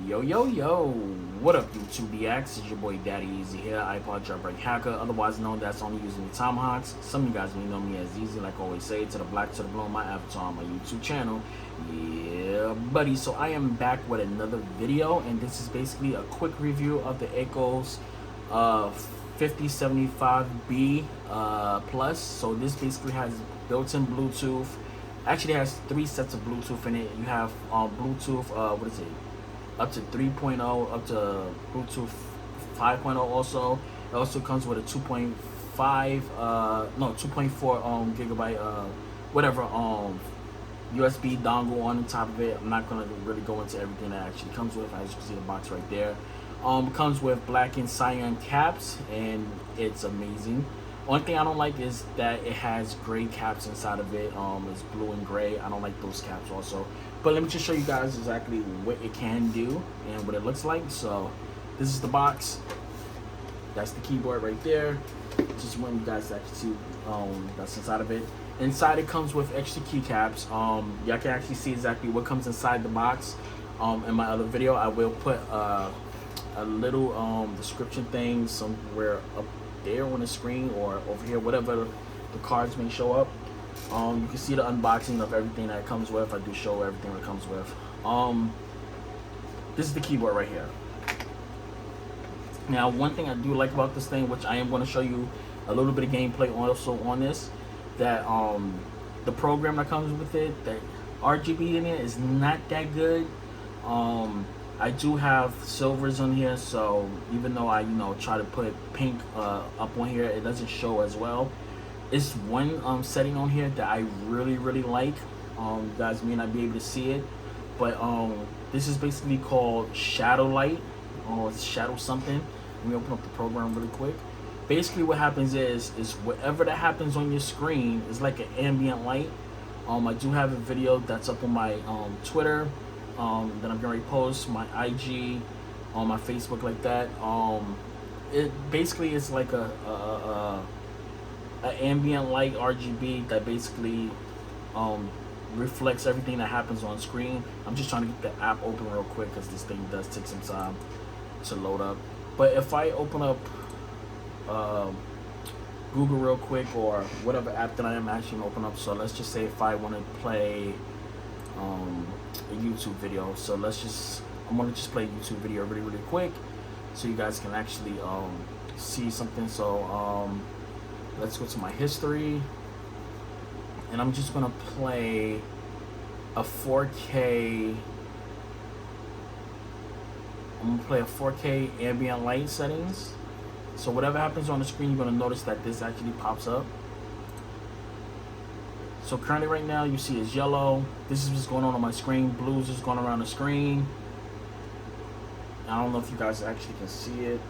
Yo, what up YouTube DX? It's your boy Daddy Easy here, iPod jailbreak hacker, otherwise known as only using the tomahawks. Some of you guys may know me as Easy, like I always say, to the black to the blue, my avatar on my YouTube channel. Yeah, buddy, so I am back with another video, and this is basically a quick review of the Akko 5075B Plus. So this basically has built-in Bluetooth. Actually has 3 sets of Bluetooth in it. You have Bluetooth, what is it, up to 3.0, up to Bluetooth 5.0 also. It also comes with a 2.4 gigabyte whatever USB dongle on the top of it. I'm not gonna really go into everything that actually comes with. As you can see the box right there. It comes with black and cyan caps, and it's amazing. Only thing I don't like is that it has gray caps inside of it. It's blue and gray. I don't like those caps also. But let me just show you guys exactly what it can do and what it looks like. So this is the box. That's the keyboard right there. Just want you guys to actually see that's inside of it. Inside it comes with extra keycaps. Y'all can actually see exactly what comes inside the box. In my other video, I will put a little description thing somewhere up there on the screen or over here, whatever the cards may show up. You can see the unboxing of everything that it comes with. I do show everything that it comes with. This is the keyboard right here. Now, one thing I do like about this thing, which I am going to show you a little bit of gameplay also on this, that the program that comes with it, that RGB in it is not that good. I do have silvers on here, so even though I try to put pink up on here, it doesn't show as well. It's one setting on here that I really like. You guys may not be able to see it, but this is basically called shadow light, or shadow something. Let me open up the program really quick. Basically what happens is whatever that happens on your screen is like an ambient light. I do have a video that's up on my Twitter that I'm going to post, my IG, on my Facebook, like that. It basically is like a ambient light RGB that basically reflects everything that happens on screen. I'm just trying to get the app open real quick because this thing does take some time to load up. But if I open up Google real quick, or whatever app that I am actually open up, so let's just say if I want to play a YouTube video, so I'm gonna just play a YouTube video really quick so you guys can actually see something. So let's go to my history, and I'm just gonna play a 4K. I'm gonna play a 4K ambient light settings. So whatever happens on the screen, you're gonna notice that this actually pops up. So currently right now you see is yellow. This is what's going on my screen. Blues is going around the screen. I don't know if you guys actually can see it.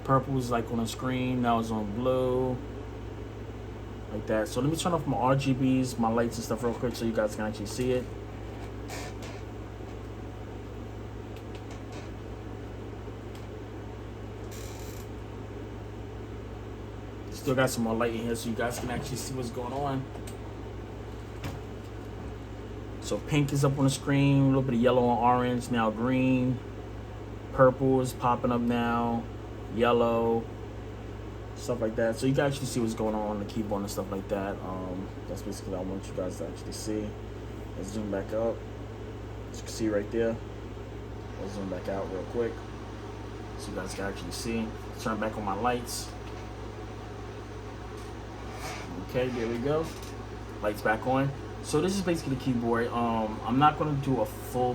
Purple is like on the screen. Now it's on blue. Like that. So let me turn off my RGBs, my lights and stuff real quick so you guys can actually see it. Still got some more light in here so you guys can actually see what's going on. So pink is up on the screen, a little bit of yellow and orange, now green. Purple is popping up now, yellow, stuff like that. So you can actually see what's going on the keyboard and stuff like that. That's basically what I want you guys to actually see. Let's zoom back up. As you can see right there. Let's zoom back out real quick so you guys can actually see. Turn back on my lights. Okay, there we go. Lights back on. So this is basically the keyboard. I'm not going to do a full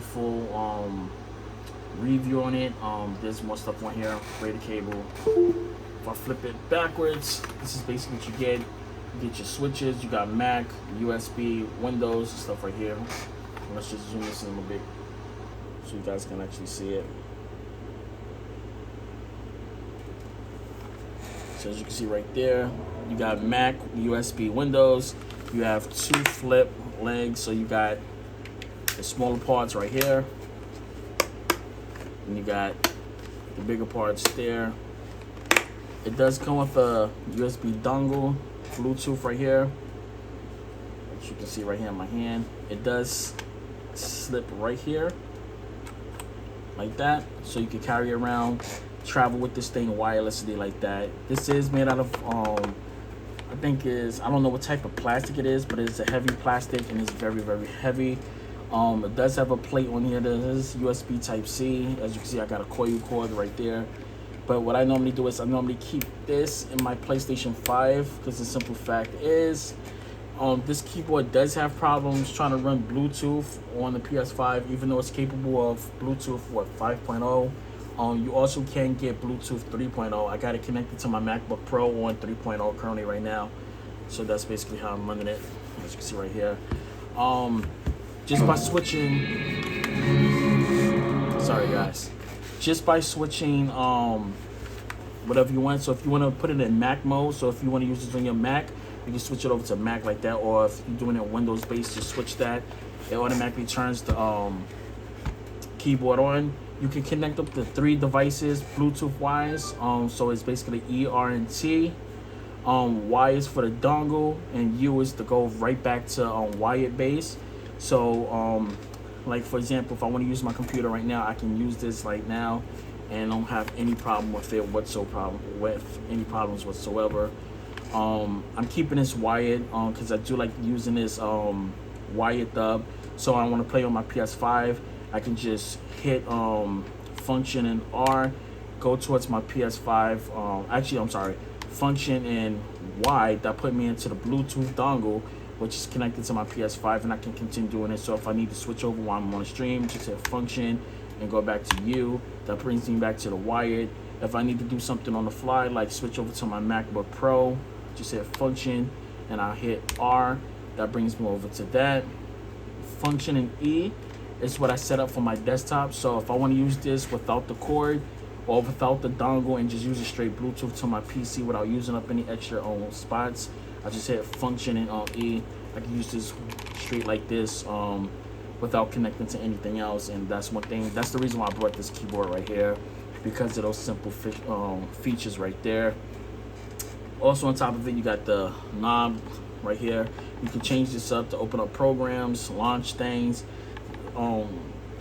review on it. There's more stuff on here. Braided cable. If I flip it backwards, this is basically what you get. You get your switches. You got Mac, USB, Windows, and stuff right here. Let's just zoom this in a little bit so you guys can actually see it. So as you can see right there, you got Mac, USB, Windows. You have 2 flip legs, so you got the smaller parts right here, and you got the bigger parts there. It does come with a USB dongle, Bluetooth right here. As you can see right here in my hand, it does slip right here like that, so you can carry it around, travel with this thing wirelessly like that. This is made out of I think I don't know what type of plastic it is, but it's a heavy plastic and it's very, very heavy. It does have a plate on here that is USB type C. As you can see, I got a coil cord right there. But what I normally do is I normally keep this in my PlayStation 5, because the simple fact is this keyboard does have problems trying to run Bluetooth on the PS5, even though it's capable of Bluetooth 5.0. You also can get Bluetooth 3.0. I got it connected to my MacBook Pro on 3.0 currently right now. So that's basically how I'm running it, as you can see right here. Just by switching, sorry guys, just by switching whatever you want. So if you want to put it in Mac mode, so if you want to use this on your Mac, you can switch it over to Mac like that, or if you're doing it Windows based, just switch that. It automatically turns the keyboard on. You can connect up to 3 devices Bluetooth wise. So it's basically E, R, and T. Y is for the dongle, and U is to go right back to wired base. So like for example, if I want to use my computer right now, I can use this right now and don't have any problem with it any problems whatsoever. I'm keeping this wired because I do like using this wired thumb. So I want to play on my PS5, I can just hit function and R, go towards my PS5. Actually, I'm sorry, function and Y, that put me into the Bluetooth dongle, which is connected to my PS5, and I can continue doing it. So if I need to switch over while I'm on a stream, just hit function and go back to U. That brings me back to the wired. If I need to do something on the fly, like switch over to my MacBook Pro, just hit function and I'll hit R. That brings me over to that. Function and E is what I set up for my desktop. So if I want to use this without the cord or without the dongle and just use it straight Bluetooth to my PC without using up any extra spots, I just hit function and E. I can use this straight like this without connecting to anything else. And that's one thing, that's the reason why I brought this keyboard right here, because of those simple features right there. Also on top of it, you got the knob right here. You can change this up to open up programs, launch things,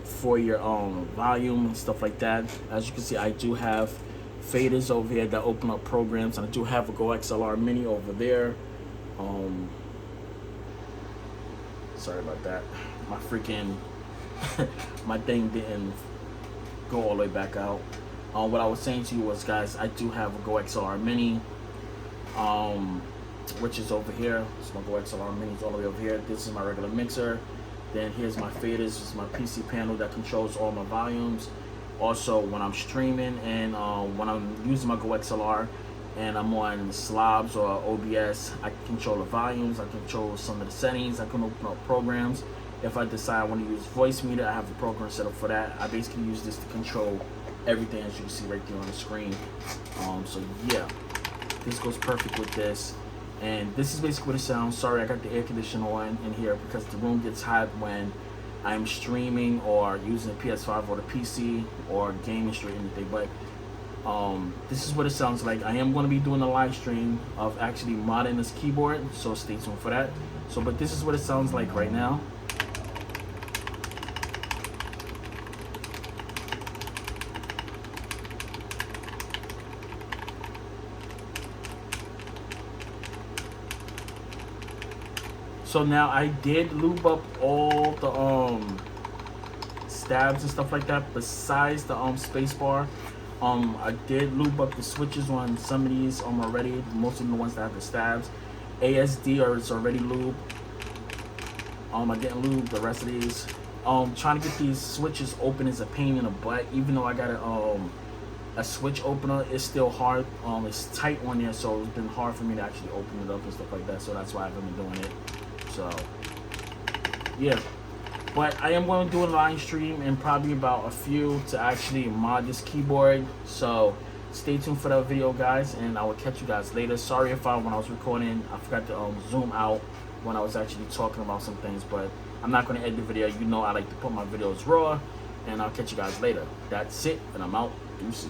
for your volume and stuff like that. As you can see, I do have faders over here that open up programs, and I do have a Go XLR Mini over there. Sorry about that. My freaking my thing didn't go all the way back out. What I was saying to you was, guys, I do have a Go XLR Mini, which is over here. So my Go XLR Mini is all the way over here. This is my regular mixer. Then here's my faders. This is my PC panel that controls all my volumes. Also, when I'm streaming and when I'm using my Go XLR and I'm on slobs or OBS, I can control the volumes. I control some of the settings. I can open up programs. If I decide I want to use voice meter, I have a program set up for that. I basically use this to control everything, as you can see right there on the screen. So yeah, this goes perfect with this. And this is basically what it sounds. Sorry, I got the air conditioner on in here because the room gets hot when I'm streaming or using the PS5 or the PC or gaming straight anything. But this is what it sounds like. I am going to be doing a live stream of actually modding this keyboard, so stay tuned for that. So, but this is what it sounds like right now. So now I did lube up all the stabs and stuff like that, besides the space bar. I did lube up the switches on some of these already, most of the ones that have the stabs. ASD is already lubed. I didn't lube the rest of these. Trying to get these switches open is a pain in the butt. Even though I got a switch opener, it's still hard. It's tight on there, so it's been hard for me to actually open it up and stuff like that. So that's why I haven't been doing it. So yeah, but I am going to do a live stream and probably about a few to actually mod this keyboard. So stay tuned for that video, guys, and I will catch you guys later. Sorry if when I was recording, I forgot to zoom out when I was actually talking about some things, but I'm not going to edit the video. You know I like to put my videos raw, and I'll catch you guys later. That's it, and I'm out. Deuces.